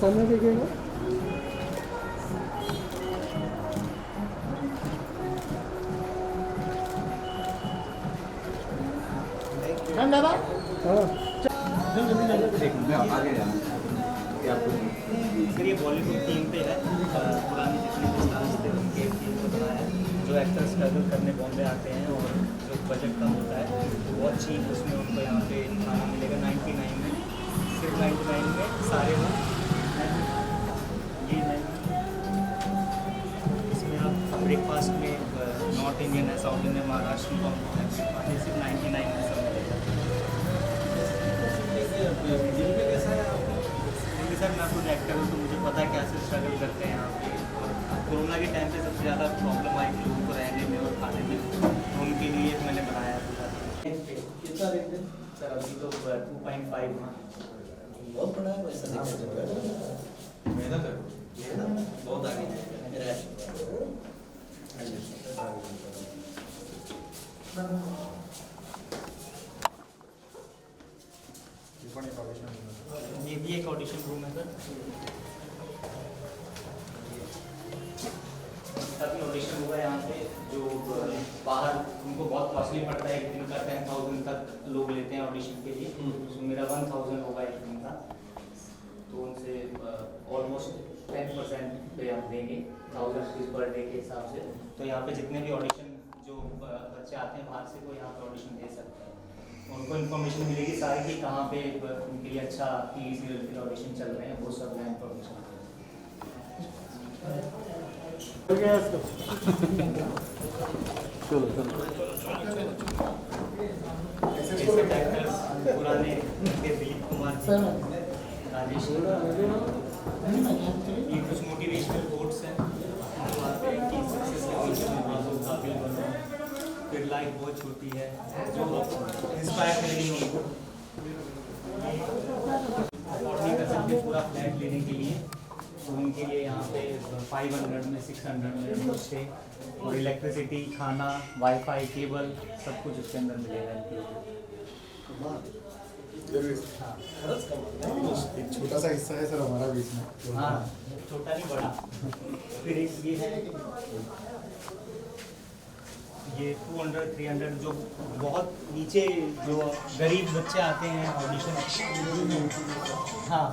सामने देखिएगा। दादा सर ये बॉलीवुड टीम पे है, पुरानी जितने भी स्टार्स थे उनके टीम को बनाया है। जो एक्टर्स स्ट्रगल करने बॉम्बे आते हैं और जो बजट कम होता है बहुत चीप उसमें उनको यहाँ पे खाना मिलेगा 99 में, सिर्फ 99 में सारे लोग ये नहीं। इसमें आप ब्रेकफास्ट में नॉर्थ इंडियन है, साउथ इंडियन, महाराष्ट्र कॉम्बो है, सिर्फ 99 में सब मिलेगा। सर मैं खुद एक्टर हूँ तो मुझे पता है कैसे स्ट्रगल करते हैं यहाँ पे। और कोरोना के टाइम पे सबसे ज़्यादा प्रॉब्लम आई थी लोगों को रहने में और खाने में, तो उनके लिए मैंने बनाया था। कितना रेट है सर अभी तो 2.5 बहुत बड़ा है पैसा मेहनत है, बहुत आगे ये भी एक ऑडिशन रूम है सर। तभी ऑडिशन हुआ है यहाँ पे। जो बाहर उनको बहुत कॉस्टली पड़ता है, एक दिन का 10,000 तक लोग लेते हैं ऑडिशन के लिए, तो मेरा 1,000 होगा एक दिन का। तो उनसे ऑलमोस्ट 10% पे हम देंगे 1,000 रुपीज़ पर डे के हिसाब से। तो यहाँ पे जितने भी ऑडिशन जो बच्चे आते हैं बाहर से वो यहाँ पे ऑडिशन दे सकते हैं। उनको इन्फॉर्मेशन मिलेगी सारी कि कहाँ पे उनके लिए अच्छा टीवी सीरियल के ऑडिशन चल रहे हैं, वो सब मैं इन्फॉर्मेशन। पुराने दिलीप कुमार, राजेश, ये कुछ मोटिवेशनल कोट्स हैं। फिर लाइफ बहुत छोटी है, जो इंस्पायर करेगी उनको। अफोर्ड नहीं कर सकते पूरा फ्लैट लेने के लिए, तो उनके लिए यहाँ पे 500 में 600 में उनको स्टे और इलेक्ट्रिसिटी, खाना, वाईफाई, केबल सब कुछ उसके अंदर मिलेगा। एक छोटा सा हिस्सा है सर हमारा बीच में। हाँ, छोटा नहीं बड़ा। फिर एक ये है, ये 200-300 जो बहुत नीचे जो गरीब बच्चे आते हैं ऑडिशन। हाँ,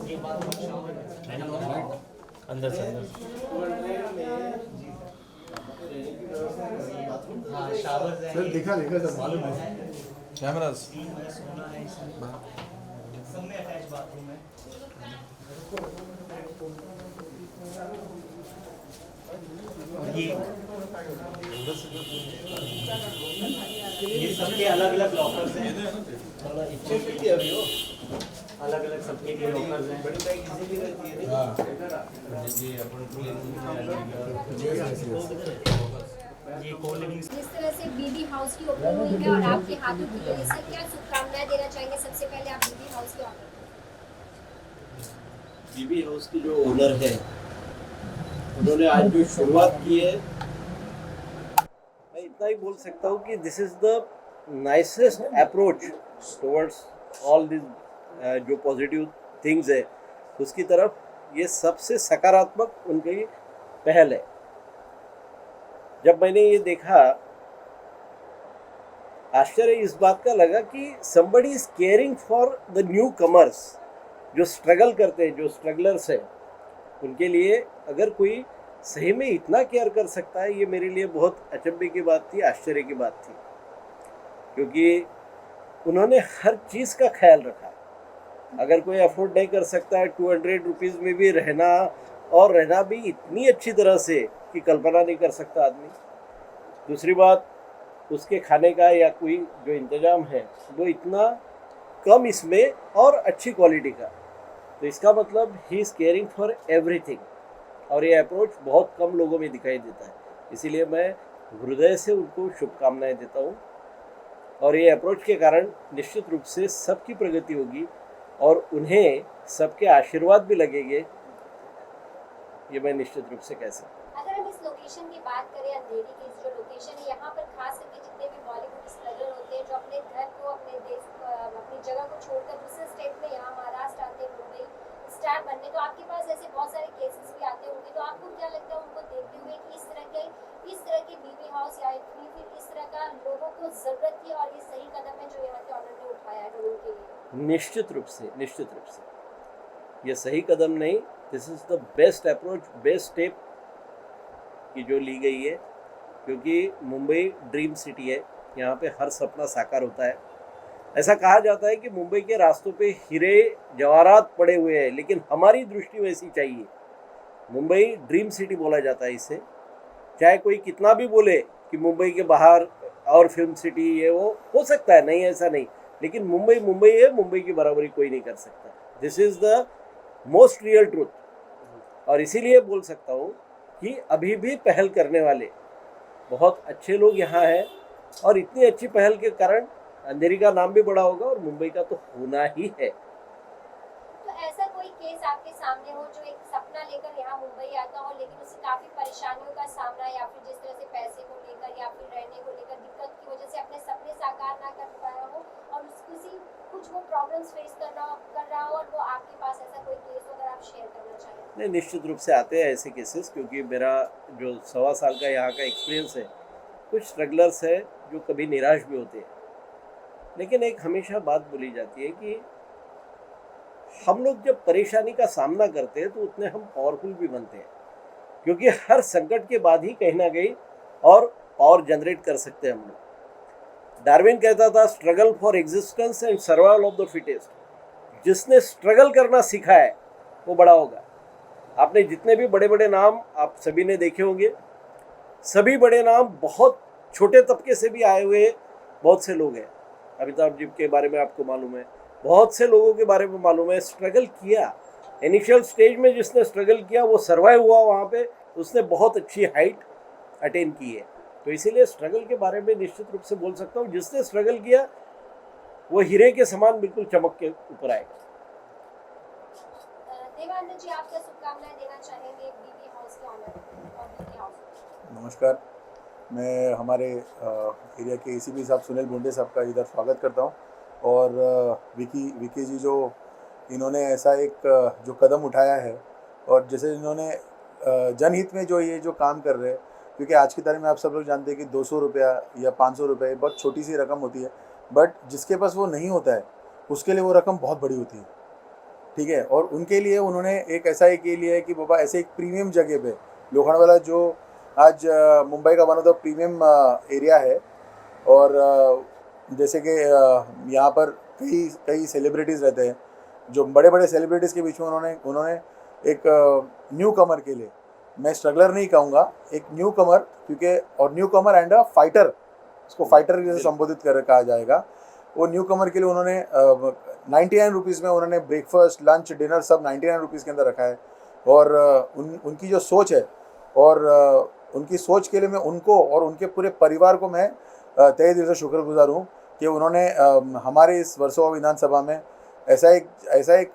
ये बात अंदर से अंदर। हाँ, शावर्स हैं। सर दिखा सर मालूम है। कैमरास सोना है इसमें, सब में अटैच बाथरूम है। और ये सबके अलग अलग लॉकर्स हैं, अलग अलग सबके लिए लॉकर्स हैं। ये को लिविंग। जिस तरह से बीबी हाउस की ओपनिंग हुई है और आपके हाथों की वजह से क्या शुभकामनाएं देना चाहेंगे? सबसे पहले आप बीबी हाउस के ऑनर। बीबी हाउस की जो ओनर है उन्होंने आज जो शुरुआत की है, मैं इतना ही बोल सकता हूँ कि this is the nicest approach towards all this जो पॉजिटिव थिंग्स है उसकी तरफ, ये सबसे सकारात्मक उनकी पहल है। जब मैंने ये देखा आश्चर्य इस बात का लगा कि somebody is caring for the newcomers, जो स्ट्रगल करते हैं, जो स्ट्रगलर्स हैं, उनके लिए अगर कोई सही में इतना केयर कर सकता है, ये मेरे लिए बहुत अचंभे की बात थी, आश्चर्य की बात थी, क्योंकि उन्होंने हर चीज़ का ख्याल रखा। अगर कोई अफोर्ड नहीं कर सकता है 200 रुपीज़ में भी रहना, और रहना भी इतनी अच्छी तरह से कि कल्पना नहीं कर सकता आदमी। दूसरी बात, उसके खाने का या कोई जो इंतज़ाम है वो इतना कम इसमें और अच्छी क्वालिटी का, तो इसका मतलब he is caring for everything. और ये अप्रोच बहुत कम लोगों में दिखाई देता है, इसीलिए मैं हृदय से उनको शुभकामनाएं देता हूँ। और ये अप्रोच के कारण निश्चित रूप से सबकी प्रगति होगी और उन्हें सबके आशीर्वाद भी लगेंगे, ये मैं निश्चित रूप से कह सकता हूँ। अगर हम इस इस लोकेशन की बात करें, अंधेरी की जो लोकेशन है, यहाँ पर खास करके जितने भी बॉलीवुड स्ट्रगलर होते हैं जो अपने घर को, अपने देश अपनी जगह को छोड़कर दूसरे स्टेट में यहाँ महाराष्ट्र आते हैं, मुंबई स्टार बनने, तो आपके पास ऐसे बहुत सारे केसेस भी आते होंगे, तो आपको क्या लगता है उनको देखते हुए कि इस तरह के बीबी हाउस या फिर इस तरह का लोगों को जरूरत थी और ये सही कदम है जो यहाँ के ऑनर ने उठाया है लोगों के लिए? निश्चित रूप से ये सही कदम नहीं, this is the best approach, best step की जो ली गई है, क्योंकि मुंबई ड्रीम सिटी है, यहाँ पे हर सपना साकार होता है। ऐसा कहा जाता है कि मुंबई के रास्तों पे हीरे जवाहरात पड़े हुए हैं, लेकिन हमारी दृष्टि वैसी चाहिए। मुंबई ड्रीम सिटी बोला जाता है इसे, चाहे कोई कितना भी बोले कि मुंबई के बाहर और फिल्म सिटी ये वो हो सकता है, नहीं ऐसा नहीं, लेकिन मुंबई मुंबई है, मुंबई की बराबरी कोई नहीं कर सकता। This is the most real truth. और इसीलिए बोल सकता हूँ कि अभी भी पहल करने वाले बहुत अच्छे लोग यहाँ हैं, और इतनी अच्छी पहल के कारण अंधेरी का नाम भी बड़ा होगा और मुंबई का तो होना ही है। तो ऐसा कोई केस आपके सामने हो जो एक सपना लेकर यहाँ मुंबई आता हो, लेकिन उसे काफी परेशानियों का सामना या फिर जिस तरह से पैसे को लेकर या फिर रहने को लेकर दिक्कत की वजह से अपने सपने साकार ना कर पाया हो और कुछ वो प्रॉब्लम्स फेस कर रहा हो, और वो आपके पास ऐसा कोई केस हो, अगर आप शेयर करना चाहें? नहीं, निश्चित रूप से आते हैं ऐसे केसेस, क्योंकि मेरा जो 1.25 साल का यहाँ का एक्सपीरियंस है, कुछ स्ट्रगलर्स है जो कभी निराश भी होते हैं, लेकिन एक हमेशा बात बोली जाती है कि हम लोग जब परेशानी का सामना करते हैं तो उतने हम पावरफुल भी बनते हैं, क्योंकि हर संकट के बाद ही कहीं ना कहीं और पावर जनरेट कर सकते हैं हम लोग। डार्विन कहता था struggle for existence and survival of the fittest. जिसने स्ट्रगल करना सीखा है वो बड़ा होगा। आपने जितने भी बड़े बड़े नाम आप सभी ने देखे होंगे, सभी बड़े नाम बहुत छोटे तबके से भी आए हुए बहुत से लोग हैं। अमिताभ जी के बारे में आपको मालूम है, बहुत से लोगों के बारे में मालूम है, स्ट्रगल किया। इनिशियल स्टेज में जिसने स्ट्रगल किया वो सर्वाइव हुआ, वहाँ पे उसने बहुत अच्छी हाइट अटेन की है। तो इसीलिए स्ट्रगल के बारे में निश्चित रूप से बोल सकता हूँ, जिसने स्ट्रगल किया वो हीरे के समान बिल्कुल चमक के ऊपर आएगा। देवानंद जी, आप क्या शुभकामनाएं देना चाहेंगे बीबी हाउस के ऑनर और बीबी हाउस? नमस्कार, मैं हमारे एरिया के एसीपी साहब सुनील भुंडे साहब का इधर स्वागत करता हूँ। और विकी जी जो इन्होंने ऐसा एक जो कदम उठाया है, और जैसे इन्होंने जनहित में जो ये जो काम कर रहे हैं, क्योंकि आज की तारीख में आप सब लोग जानते हैं कि 200 रुपया या 500 रुपये बहुत छोटी सी रकम होती है, बट जिसके पास वो नहीं होता है उसके लिए वो रकम बहुत बड़ी होती है, ठीक है। और उनके लिए उन्होंने एक ऐसा एक ये लिया है कि बाबा ऐसे एक प्रीमियम जगह पे, लोखंडवाला जो आज मुंबई का one of the premium area है, और जैसे कि यहाँ पर कई सेलिब्रिटीज़ रहते हैं, जो बड़े बड़े सेलिब्रिटीज़ के बीच में उन्होंने एक न्यू कमर के लिए, मैं स्ट्रगलर नहीं कहूँगा, एक न्यू कमर, क्योंकि और new Qamar and a fighter, उसको फाइटर जैसे संबोधित कहा जाएगा, वो न्यू कमर के लिए उन्होंने 99 रुपीज़ में उन्होंने ब्रेकफास्ट लंच डिनर सब 99 रुपीज़ के अंदर रखा है। और उनकी जो सोच है, और उनकी सोच के लिए मैं उनको और उनके पूरे परिवार को मैं तहे दिल से शुक्रगुजार हूँ कि उन्होंने हमारे इस वर्सोवा विधानसभा में ऐसा एक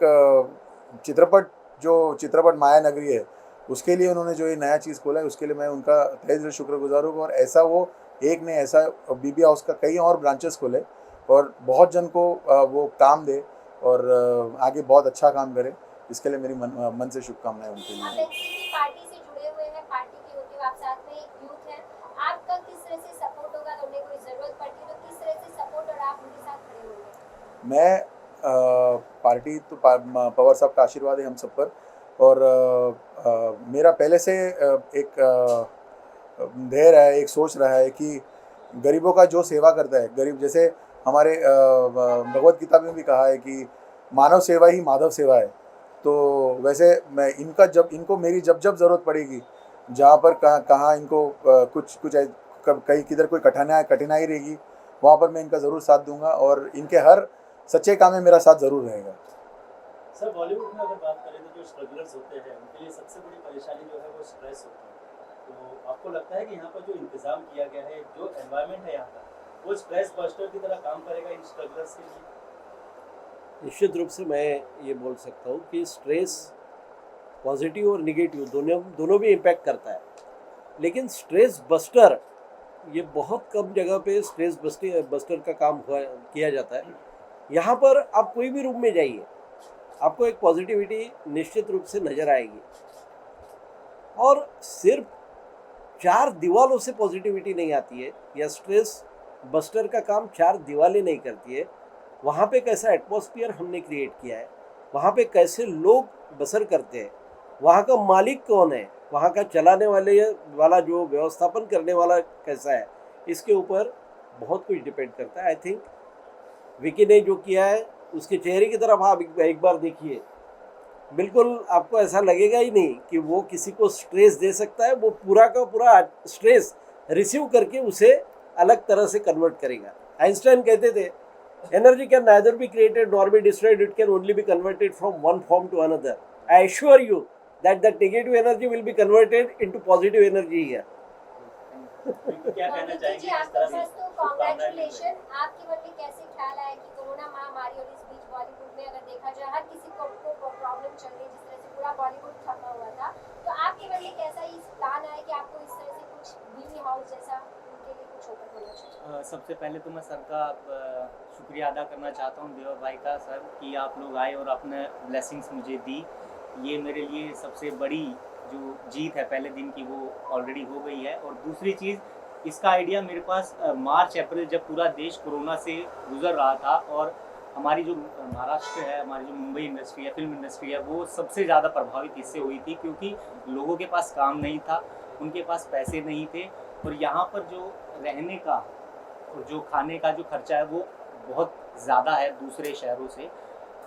चित्रपट माया नगरी है, उसके लिए उन्होंने जो ये नया चीज़ खोला है, उसके लिए मैं उनका तहे दिल से शुक्रगुजार हूँ। और ऐसा वो एक ने ऐसा बीबी हाउस का कई और ब्रांचेस खोले और बहुत जन को वो काम दे और आगे बहुत अच्छा काम करे, इसके लिए मेरी मन से शुभकामनाएं उनके लिए। आप एनसीपी पार्टी से जुड़े हुए हैं, पार्टी के होते हुए आप साथ में एक यूथ है, आपका किस तरह से सपोर्ट होगा? तो उन्हें कोई ज़रूरत पड़ती है तो किस तरह से सपोर्ट और आप उनके साथ खड़े होंगे? मैं पार्टी तो पवार साहब का आशीर्वाद है हम सब पर, और मेरा पहले से एक धैर्य है, एक सोच रहा है कि गरीबों का जो सेवा करता है, गरीब जैसे हमारे भगवत गीता में भी कहा है कि मानव सेवा ही माधव सेवा है, तो वैसे मैं इनको मेरी जब ज़रूरत पड़ेगी, जहाँ पर कहाँ इनको कुछ कहीं किधर कोई कठिनाई रहेगी, वहाँ पर मैं इनका ज़रूर साथ दूंगा और इनके हर सच्चे काम में मेरा साथ ज़रूर रहेगा। सर, बॉलीवुड में अगर बात करें तो जो स्ट्रगलर्स होते हैं उनके लिए सबसे बड़ी परेशानी जो है वो स्ट्रेस होता है, तो आपको लगता है कि यहाँ पर जो इंतज़ाम किया गया है, जो एनवायरनमेंट है यहाँ का, वो स्ट्रेस बस्टर की तरह काम करेगा इन स्ट्रगलर्स के लिए? निश्चित रूप से मैं ये बोल सकता हूँ कि स्ट्रेस पॉजिटिव और निगेटिव दोनों भी इम्पैक्ट करता है। लेकिन स्ट्रेस बस्टर ये बहुत कम जगह पे स्ट्रेस बस्टर का काम किया जाता है। यहाँ पर आप कोई भी रूम में जाइए, आपको एक पॉजिटिविटी निश्चित रूप से नज़र आएगी। और सिर्फ 4 दीवारों से पॉजिटिविटी नहीं आती है, या स्ट्रेस बस्टर का काम 4 दीवारें नहीं करती है। वहाँ पे कैसा एटमॉस्फेयर हमने क्रिएट किया है, वहाँ पे कैसे लोग बसर करते हैं, वहाँ का मालिक कौन है, वहाँ का चलाने वाला जो व्यवस्थापन करने वाला कैसा है, इसके ऊपर बहुत कुछ डिपेंड करता है। आई थिंक विकी ने जो किया है, उसके चेहरे की तरफ आप एक बार देखिए, बिल्कुल आपको ऐसा लगेगा ही नहीं कि वो किसी को स्ट्रेस दे सकता है। वो पूरा का पूरा स्ट्रेस रिसीव करके उसे अलग तरह से कन्वर्ट करेगा। आइंस्टाइन कहते थे, energy can neither be created nor be destroyed, it can only be converted from one form to another. I assure you that the negative energy will be converted into positive energy here. क्या कहना विक्की चाहेंगे जी, इस आपको तरह से first तो congratulation. आपके मन में कैसे ख्याल आया कि कोरोना महामारी और इस बीच बॉलीवुड में अगर देखा जाए हर किसी को प्रॉब्लम चल रही है, जिस तरह से पूरा बॉलीवुड थका हुआ था, तो आपके मन में कैसा इस प्लान आया कि आपको इस तरह से कुछ बीवी हाउस जैसा उनके लिए कुछ ओपन होना चाहिए? सबसे पहले तो मैं सर का शुक्रिया अदा करना चाहता हूँ, देवा भाई का, सर कि आप लोग आए और अपने ब्लेसिंग्स मुझे दी। ये मेरे लिए सबसे बड़ी जो जीत है पहले दिन की, वो ऑलरेडी हो गई है। और दूसरी चीज़, इसका आइडिया मेरे पास मार्च अप्रैल जब पूरा देश कोरोना से गुजर रहा था, और हमारी जो महाराष्ट्र है, हमारी जो मुंबई इंडस्ट्री है, फिल्म इंडस्ट्री है, वो सबसे ज़्यादा प्रभावित इससे हुई थी, क्योंकि लोगों के पास काम नहीं था, उनके पास पैसे नहीं थे, और यहाँ पर जो रहने का और जो खाने का जो खर्चा है वो बहुत ज़्यादा है दूसरे शहरों से।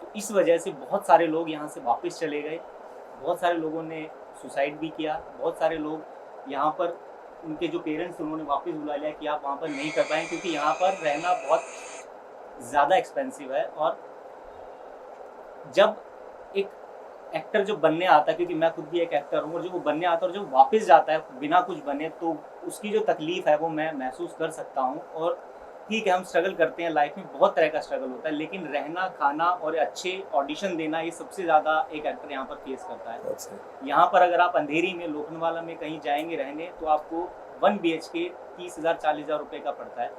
तो इस वजह से बहुत सारे लोग यहाँ से वापस चले गए, बहुत सारे लोगों ने सुसाइड भी किया, बहुत सारे लोग यहाँ पर उनके जो पेरेंट्स उन्होंने वापस बुला लिया कि आप वहाँ पर नहीं कर पाएँ, क्योंकि यहाँ पर रहना बहुत ज़्यादा एक्सपेंसिव है। और जब एक एक्टर जो बनने आता है, क्योंकि मैं खुद भी एक एक्टर हूँ, और जो वो बनने आता है और जो वापस जाता है बिना कुछ बने, तो उसकी जो तकलीफ़ है वो मैं महसूस कर सकता हूँ। और ठीक है, हम स्ट्रगल करते हैं, लाइफ में बहुत तरह का स्ट्रगल होता है, लेकिन रहना, खाना और अच्छे ऑडिशन देना, ये सबसे ज़्यादा एक एक्टर यहाँ पर फेस करता है। यहाँ पर अगर आप अंधेरी में, लोखंडवाला में कहीं जाएंगे रहने, तो आपको 1 BHK 30,000 40,000 रुपये का पड़ता है।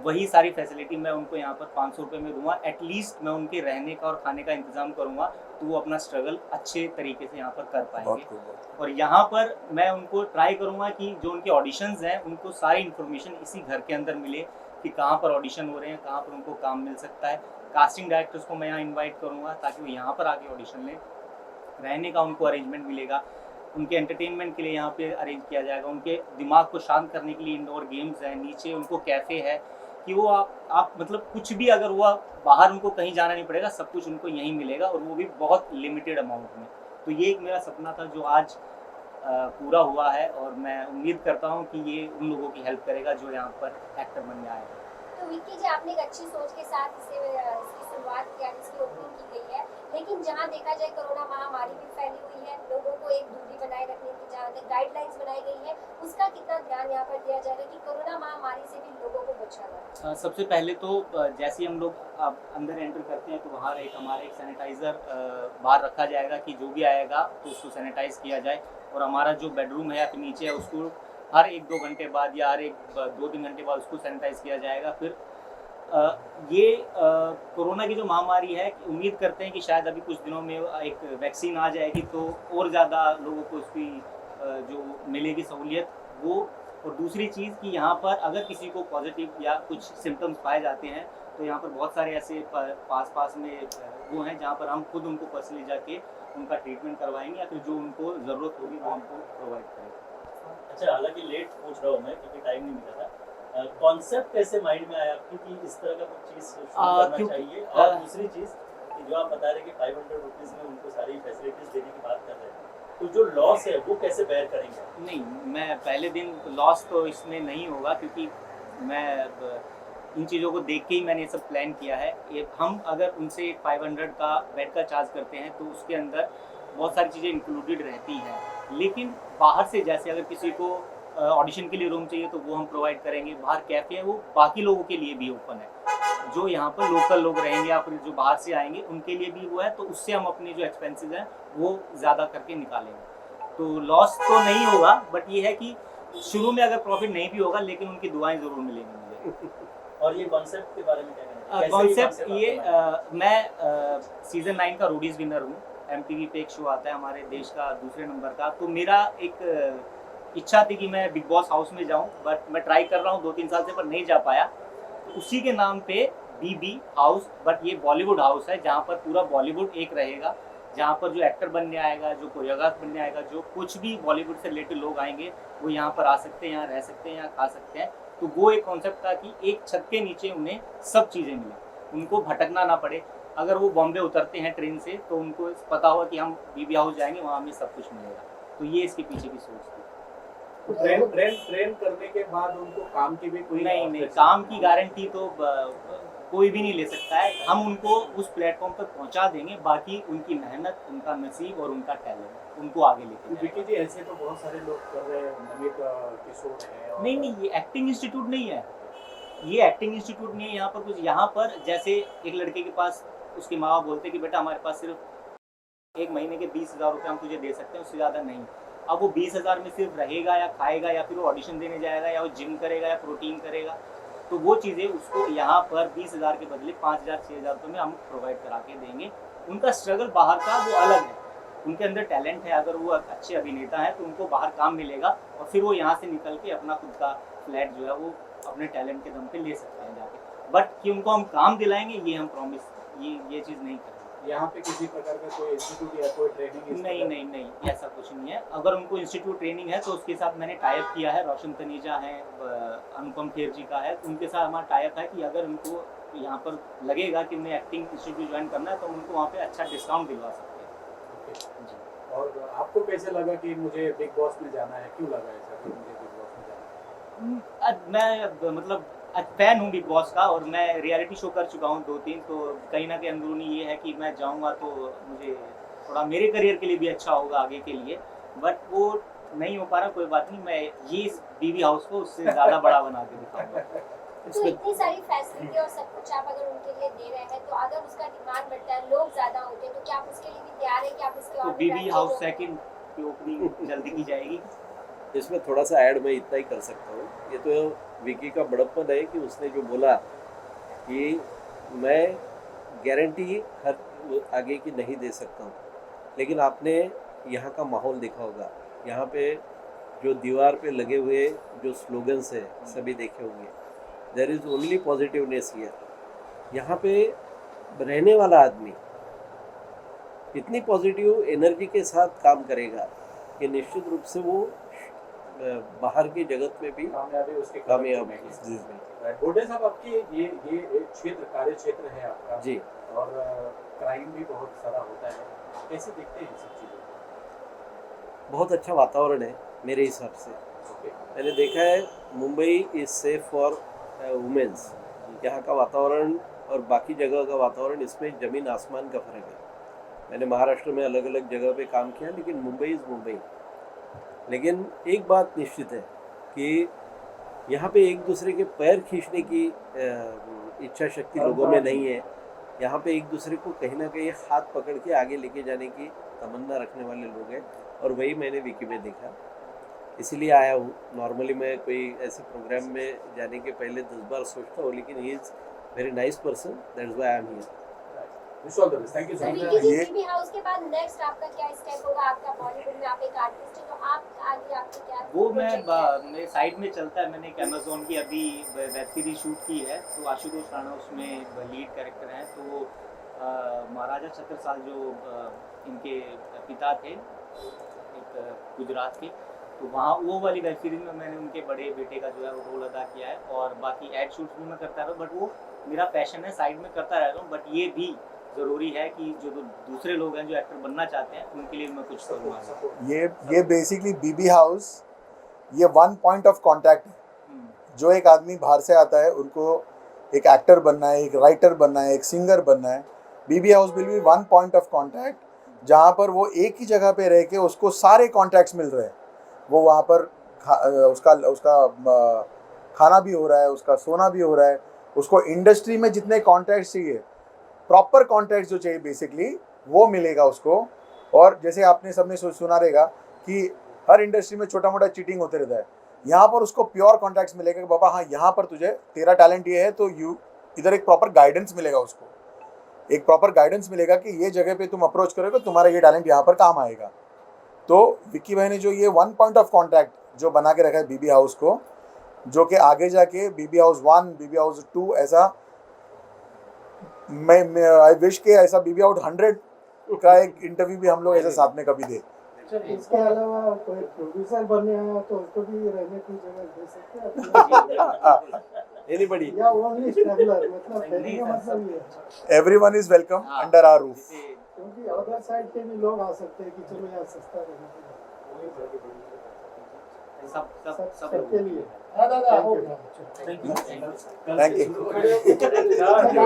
वही सारी फैसिलिटी मैं उनको यहाँ पर 500 रुपये में दूंगा। एटलीस्ट मैं उनके रहने का और खाने का इंतज़ाम करूँगा, तो वो अपना स्ट्रगल अच्छे तरीके से यहाँ पर कर पाएंगे। और यहाँ पर मैं उनको ट्राई करूँगा कि जो उनके ऑडिशंस हैं, उनको सारी इन्फॉर्मेशन इसी घर के अंदर मिले कि कहाँ पर ऑडिशन हो रहे हैं, कहाँ पर उनको काम मिल सकता है। कास्टिंग डायरेक्टर्स को मैं यहाँ इन्वाइट करूँगा ताकि वो यहाँ पर आके ऑडिशन लें। रहने का उनको अरेंजमेंट मिलेगा, उनके एंटरटेनमेंट के लिए यहाँ पे अरेंज किया जाएगा, उनके दिमाग को शांत करने के लिए इंडोर गेम्स हैं, नीचे उनको कैफ़े है कि वो आप मतलब कुछ भी अगर हुआ बाहर उनको कहीं जाना नहीं पड़ेगा, सब कुछ उनको यहीं मिलेगा, और वो भी बहुत लिमिटेड अमाउंट में। तो ये एक मेरा सपना था जो आज पूरा हुआ है, और मैं उम्मीद करता हूँ कि ये उन लोगों की हेल्प करेगा जो यहाँ पर एक्टर बनने आए हैं। तो विक्की जी, आपने एक अच्छी सोच के साथ इसकी शुरुआत की, इसकी ओपनिंग की गई है, लेकिन जहाँ देखा जाए कोरोना महामारी भी फैली हुई है, लोगों को एक दूरी बनाए रखने की जहाँ तक गाइडलाइंस बनाई गई है, उसका कितना ध्यान यहाँ पर दिया जाएगा कि कोरोना महामारी से भी लोगों को बचा जाए? सबसे पहले तो जैसे ही हम लोग अंदर एंटर करते हैं, तो बाहर एक सैनिटाइज़र बाहर रखा जाएगा कि जो भी आएगा तो उसको सैनिटाइज़ किया जाए। और हमारा जो बेडरूम है नीचे है, उसको हर 1-2 घंटे बाद या हर 2-3 घंटे बाद उसको सैनिटाइज़ किया जाएगा। फिर ये कोरोना की जो महामारी है, उम्मीद करते हैं कि शायद अभी कुछ दिनों में एक वैक्सीन आ जाएगी, तो और ज़्यादा लोगों को उसकी जो मिलेगी सहूलियत वो। और दूसरी चीज़ कि यहाँ पर अगर किसी को पॉजिटिव या कुछ सिम्टम्स पाए जाते हैं, तो यहाँ पर बहुत सारे ऐसे पास में वो हैं जहाँ पर हम खुद उनको पर्सनली जाके उनका ट्रीटमेंट करवाएंगे, या फिर जो उनको ज़रूरत होगी वो हमको प्रोवाइड करेंगे। अच्छा, हालांकि लेट पूछ रहा हूँ मैं क्योंकि टाइम नहीं मिला था। कॉन्सेप्ट कैसे माइंड में आया आपकी कि इस तरह का कुछ चीज़ शुरू करना चाहिए? और दूसरी चीज़ कि जो आप बता रहे कि 500 रुपीज़ में उनको सारी फैसिलिटीज़ देने की बात कर रहे हैं, तो जो लॉस है वो कैसे बेयर करेंगे? नहीं, मैं पहले दिन लॉस तो इसमें नहीं होगा, क्योंकि मैं इन चीज़ों को देख के ही मैंने ये सब प्लान किया है। हम अगर उनसे 500 का बेड का चार्ज करते हैं, तो उसके अंदर बहुत सारी चीज़ें इंक्लूडेड रहती हैं, लेकिन बाहर से जैसे अगर किसी को ऑडिशन के लिए रूम चाहिए तो वो हम प्रोवाइड करेंगे। बाहर कैफ़े है, वो बाकी लोगों के लिए भी ओपन है, जो यहाँ पर लोकल लोग रहेंगे या फिर जो बाहर से आएंगे उनके लिए भी वो है, तो उससे हम अपने जो एक्सपेंसेस हैं वो ज़्यादा करके निकालेंगे। तो लॉस तो नहीं होगा, बट ये है कि शुरू में अगर प्रॉफिट नहीं भी होगा लेकिन उनकी दुआएं जरूर मिलेंगी मुझे। और ये कॉन्सेप्ट के बारे में क्या कहना है? कॉन्सेप्ट ये मैं सीजन 9 का रोडीज विनर हूँ। MTV पे एक शो आता है हमारे देश का दूसरे नंबर का, तो मेरा एक इच्छा थी कि मैं बिग बॉस हाउस में जाऊं, बट मैं ट्राई कर रहा हूं 2-3 साल से पर नहीं जा पाया। तो उसी के नाम पे बीबी हाउस, बट ये बॉलीवुड हाउस है जहां पर पूरा बॉलीवुड एक रहेगा, जहां पर जो एक्टर बनने आएगा, जो कोरियोग्राफर बनने आएगा, जो कुछ भी बॉलीवुड से रिलेटेड लोग आएंगे वो यहाँ पर आ सकते हैं, यहाँ रह सकते हैं, यहाँ खा सकते हैं। तो वो एक कॉन्सेप्ट था कि एक छत के नीचे उन्हें सब चीज़ें मिलें, उनको भटकना ना पड़े। अगर वो बॉम्बे उतरते हैं ट्रेन से तो उनको पता होगा कि हम बीबी हाउस जाएंगे, वहाँ हमें सब कुछ मिलेगा। तो ये इसके पीछे की सोच थी। तो ट्रेन करने के बाद उनको काम की भी कोई नहीं, काम की गारंटी तो कोई भी नहीं ले सकता है। हम उनको उस प्लेटफॉर्म तक पहुंचा देंगे, बाकी उनकी मेहनत, उनका नसीब और उनका टैलेंट उनको आगे लेके जाएगा। विकी जी ऐसे तो बहुत सारे लोग कर रहे हैं, नमित किशोर है और नहीं, ये एक्टिंग इंस्टीट्यूट नहीं है, ये एक्टिंग इंस्टीट्यूट नहीं है। यहाँ पर कुछ, यहाँ पर जैसे एक लड़के के पास उसके माँ बाप बोलते हैं कि बेटा हमारे पास सिर्फ 1 महीने के 20,000 रुपये हम तुझे दे सकते हैं, उससे ज़्यादा नहीं। अब वो 20,000 में सिर्फ रहेगा या खाएगा, या फिर वो ऑडिशन देने जाएगा, या वो जिम करेगा, या प्रोटीन करेगा, तो वो चीज़ें उसको यहाँ पर 20,000 के बदले 5,000-6,000 रुपये में हम प्रोवाइड करा के देंगे। उनका स्ट्रगल बाहर का वो अलग है, उनके अंदर टैलेंट है, अगर वो अच्छे अभिनेता हैं तो उनको बाहर काम मिलेगा और फिर वो यहाँ से निकल के अपना खुद का फ्लैट जो है वो अपने टैलेंट के दम पे ले सकते हैं जाके। बट कि उनको हम काम दिलाएंगे, ये हम प्रॉमिस, ये चीज़ नहीं करेंगे। यहाँ पे किसी प्रकार का कोई इंस्टीट्यूट या कोई ट्रेनिंग नहीं, ऐसा कुछ नहीं है। अगर उनको इंस्टीट्यूट ट्रेनिंग है तो उसके साथ मैंने टाइप किया है, रोशन तनीजा है, अनुपम खेर जी का है, तो उनके साथ हमारा टाइप है कि अगर उनको यहाँ पर लगेगा कि उन्हें एक्टिंग इंस्टीट्यूट ज्वाइन करना है तो उनको वहाँ पे अच्छा डिस्काउंट दिलवा सकते हैं जी। और आपको कैसे लगा कि मुझे बिग बॉस में जाना है, क्यों लगा ऐसा कि मुझे बिग बॉस में जाना है? मैं मतलब फैन हूँ बिग बॉस का, और मैं रियलिटी शो कर चुका हूँ 2-3, तो कहीं ना कहीं अंदरूनी ये है कि मैं जाऊँगा तो मुझे थोड़ा मेरे करियर के लिए भी अच्छा होगा आगे के लिए, बट वो नहीं हो पा रहा। कोई बात नहीं, मैं ये बीबी हाउस को उससे ज़्यादा बड़ा बना के दिखाऊंगा। तो इतनी सारी फैसिलिटी और सब कुछ आप अगर उनके लिए दे रहे हैं, तो अगर उसका डिमांड बढ़ता है, लोग ज़्यादा होते हैं, तो क्या आप उसके लिए भी तैयार हैं कि आप इसके तो और भी बीबी branches हाउस open सेकंड की ओपनिंग जल्दी की जाएगी। इसमें थोड़ा सा ऐड मैं इतना ही कर सकता हूँ, ये तो विकी का बड़प्पन है कि उसने जो बोला कि मैं गारंटी हर आगे की नहीं दे सकता हूँ, लेकिन आपने यहाँ का माहौल देखा होगा, यहाँ पे जो दीवार पे लगे हुए जो स्लोगन्स है सभी देखे होंगे, there is only positiveness here. यहाँ पे रहने वाला आदमी इतनी पॉजिटिव एनर्जी के साथ काम करेगा कि निश्चित रूप से वो बाहर की जगत में भी कामयाबी उसके कामयाब है। जी गोडे साहब, आपकी ये एक क्षेत्र, कार्य क्षेत्र है आपका जी। और क्राइम भी बहुत सारा होता है, कैसे देखते हैं इन सब चीज़ों को? बहुत अच्छा वातावरण है मेरे हिसाब से। ओके, मैंने देखा है Mumbai is safe for women's. यहाँ का वातावरण और बाकी जगह का वातावरण, इसमें ज़मीन आसमान का फ़र्क है। मैंने महाराष्ट्र में अलग अलग जगह पे काम किया, लेकिन मुंबई इज़ मुंबई। लेकिन एक बात निश्चित है कि यहाँ पे एक दूसरे के पैर खींचने की इच्छा शक्ति लोगों में नहीं है। यहाँ पे एक दूसरे को कहीं ना कहीं हाथ पकड़ के आगे लेके जाने की तमन्ना रखने वाले लोग हैं, और वही मैंने विकी में देखा, इसीलिए आया हूँ। नॉर्मली मैं कोई ऐसे प्रोग्राम में जाने के पहले 10 बार सोचता हूँ, लेकिन he is very nice person, that's why I am here. Wish all the best, thank you so तो मच। विकी जी, ये- बीबी हाउस के बाद नेक्स्ट आपका क्या स्टेप होगा? आपका बॉलीवुड में आप एक आर्टिस्ट हैं, तो आप आगे आपके क्या वो project है? मेरे साइड में चलता है। मैंने एक अमेजोन की अभी वेब सीरीज शूट की है, तो आशुतोष राणा उसमें लीड कैरेक्टर हैं। तो महाराजा छत्रसाल जो इनके पिता थे, एक गुजरात के, तो वहाँ वो वाली वेब सीरीज में मैंने उनके बड़े बेटे का जो है वो रोल अदा किया है। और बाकी एड शूट्स भी मैं करता रहा हूँ, बट वो मेरा पैशन है, साइड में करता रहता हूँ। बट ये भी ज़रूरी है कि जो दूसरे लोग हैं जो एक्टर बनना चाहते हैं, उनके लिए मैं कुछ करूँगा। ये बेसिकली बीबी हाउस ये वन पॉइंट ऑफ कांटेक्ट है। जो एक आदमी बाहर से आता है, उनको एक एक्टर बनना है, एक राइटर बनना है, एक सिंगर बनना है, B B house will be one point of contact, जहाँ पर वो एक ही जगह पे रह के उसको सारे कॉन्टैक्ट्स मिल रहे हैं। वो वहाँ पर उसका खाना भी हो रहा है, उसका सोना भी हो रहा है, उसको इंडस्ट्री में जितने कॉन्टैक्ट्स चाहिए, प्रॉपर कॉन्टैक्ट जो चाहिए बेसिकली, वो मिलेगा उसको। और जैसे आपने सबने सुना रहेगा कि हर इंडस्ट्री में छोटा मोटा चीटिंग होते रहता है, यहाँ पर उसको प्योर कॉन्टैक्ट्स मिलेगा कि बाबा हाँ यहाँ पर तुझे तेरा टैलेंट ये है, तो इधर एक प्रॉपर गाइडेंस मिलेगा उसको, एक प्रॉपर गाइडेंस मिलेगा कि ये जगह पे तुम अप्रोच करोगे तुम्हारा ये टैलेंट यहाँ पर काम आएगा। तो विक्की भाई ने जो ये 1 पॉइंट ऑफ कॉन्टैक्ट जो बना के रखा है बीबी हाउस को, जो कि आगे जाके बीबी हाउस 1, बीबी हाउस 2 ऐसा, मैं आई विश के ऐसा बीबी हाउस 100 का एक इंटरव्यू भी हम लोग ऐसे साथ में कभी दे। इसके अलावा कोई प्रोड्यूसर बनने आया तो उसको भी रहने की जगह दे सकते हैं एनीबडी या ओनली स्ट्रगलर, मतलब कहने का मतलब ये है everyone is welcome under our roof. क्योंकि अदर साइड के भी लोग आ सकते हैं कि चलो यार सस्ता रहने सबके लिए। Thank you.